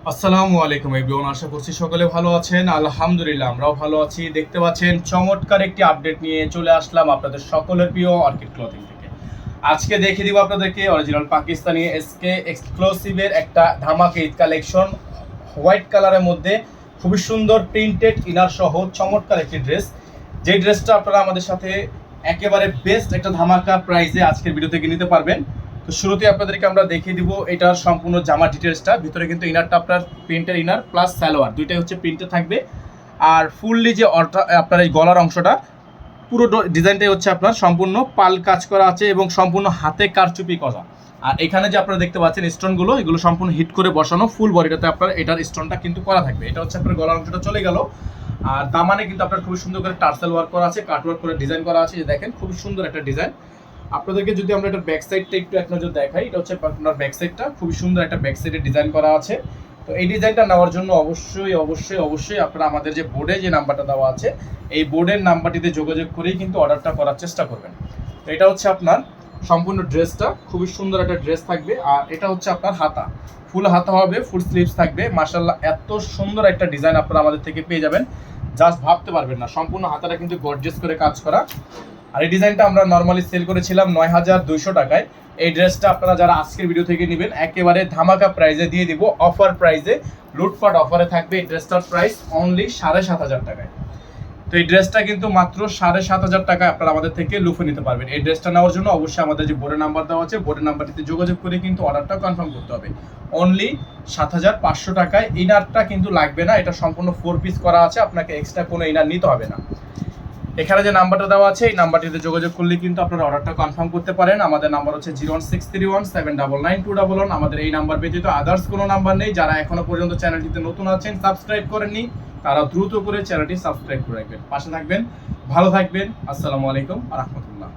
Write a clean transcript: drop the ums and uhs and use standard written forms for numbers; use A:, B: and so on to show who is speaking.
A: আসসালামু আলাইকুম এভরিওয়ান, আশা করছি সকলে ভালো আছেন। আলহামদুলিল্লাহ আমরাও ভালো আছি। দেখতে পাচ্ছেন চমৎকার একটি আপডেট নিয়ে চলে আসলাম আপনাদের সকলের প্রিয় অর্কিড ক্লথিং থেকে। আজকে দেখিয়ে দিব আপনাদেরকে অরিজিনাল পাকিস্তানি এসকে এক্সক্লুসিভের একটা ধামাকা ঈদ কালেকশন। হোয়াইট কালারের মধ্যে খুবই সুন্দর প্রিন্টেড ইনার সহ চমৎকার একটি ড্রেস, যে ড্রেসটা আপনারা আমাদের সাথে একেবারে বেস্ট একটা ধামাকা প্রাইসে আজকের ভিডিও থেকে নিতে পারবেন। তো শুরুতে আপনাদেরকে আমরা দেখিয়ে দিব এটার সম্পূর্ণ জামা ডিটেলসটা। ভিতরে কিন্তু ইনারটা আপনার প্রিন্টের ইনার প্লাস সালোয়ার দুইটাই হচ্ছে প্রিন্টে থাকবে। আর ফুললি যে আপনার এই গলার অংশটা পুরো ডিজাইনটাই হচ্ছে আপনার সম্পূর্ণ পাল কাজ করা আছে এবং সম্পূর্ণ হাতে কারচুপি করা। আর এখানে যে আপনারা দেখতে পাচ্ছেন স্টোনগুলো, এগুলো সম্পূর্ণ হিট করে বসানো। ফুল বডিটাতে আপনার এটার স্টোনটা কিন্তু করা থাকবে। এটা হচ্ছে আপনার গলার অংশটা চলে গেল। আর দামানে কিন্তু আপনার খুব সুন্দর করে টার্সেল ওয়ার্ক করা আছে, কাট ওয়ার্ক করে ডিজাইন করা আছে। যে দেখেন খুব সুন্দর একটা ডিজাইন। আপনাদেরকে যদি আমরা এটার ব্যাক সাইডটা একটু এক নজর দেখাই, এটা হচ্ছে আপনার ব্যাক সাইডটা খুবই সুন্দর একটা ব্যাক সাইডে ডিজাইন করা আছে। তো এই ডিজাইনটা নেওয়ার জন্য অবশ্যই অবশ্যই অবশ্যই আপনারা আমাদের যে বোর্ডে যে নাম্বারটা দেওয়া আছে এই বোর্ডের নাম্বারটিতে যোগাযোগ করেই কিন্তু অর্ডারটা করার চেষ্টা করবেন। তো এটা হচ্ছে আপনার সম্পূর্ণ ড্রেসটা, খুবই সুন্দর একটা ড্রেস থাকবে। আর এটা হচ্ছে আপনার হাতা, ফুল হাতা হবে, ফুল স্লিভস থাকবে। মাশাআল্লাহ এত সুন্দর একটা ডিজাইন আপনারা আমাদের থেকে পেয়ে যাবেন, জাস্ট ভাবতে পারবেন না। সম্পূর্ণ হাতাটা কিন্তু গর্জিয়াস করে কাজ করা। আর এই ডিজাইনটা আমরা নর্মালি সেল করেছিলাম ৯,২০০ টাকায়। এই ড্রেসটা আপনারা যারা আজকের ভিডিও থেকে নেবেন একেবারে ধামাকা প্রাইসে দিয়ে দিব, অফার প্রাইসে, লুটপাট অফারে থাকবে। এই ড্রেসটার প্রাইস অনলি ৭,৫০০ টাকায়। তো এই ড্রেসটা কিন্তু মাত্র ৭,৫০০ টাকায় আপনারা আমাদের থেকে লুফে নিতে পারবেন। এই ড্রেসটা নেওয়ার জন্য অবশ্যই আমাদের যে বোর্ডের নাম্বার দেওয়া আছে বোর্ডের নাম্বারটিতে যোগাযোগ করে কিন্তু অর্ডারটা কনফার্ম করতে হবে। অনলি ৭,৫০০ টাকায়। ইনারটা কিন্তু লাগবে না, এটা সম্পূর্ণ 4 পিস করা আছে, আপনাকে এক্সট্রা কোনো ইনার নিতে হবে না। এখানে যে নাম্বারটা দেওয়া আছে এই নাম্বারটিতে যোগাযোগ করলে কিন্তু আপনারা অর্ডারটা কনফার্ম করতে পারেন। আমাদের নাম্বার হচ্ছে 01631799211। আমাদের এই নাম্বার ব্যতীত আদার্স কোনো নাম্বার নেই। যারা এখনো পর্যন্ত চ্যানেলটিতে নতুন আছেন, সাবস্ক্রাইব করেননি, তারা দ্রুত করে চ্যানেলটি সাবস্ক্রাইব করে রাখবেন। পাশে থাকবেন, ভালো থাকবেন। আসসালামু আলাইকুম ওয়া রাহমাতুল্লাহ।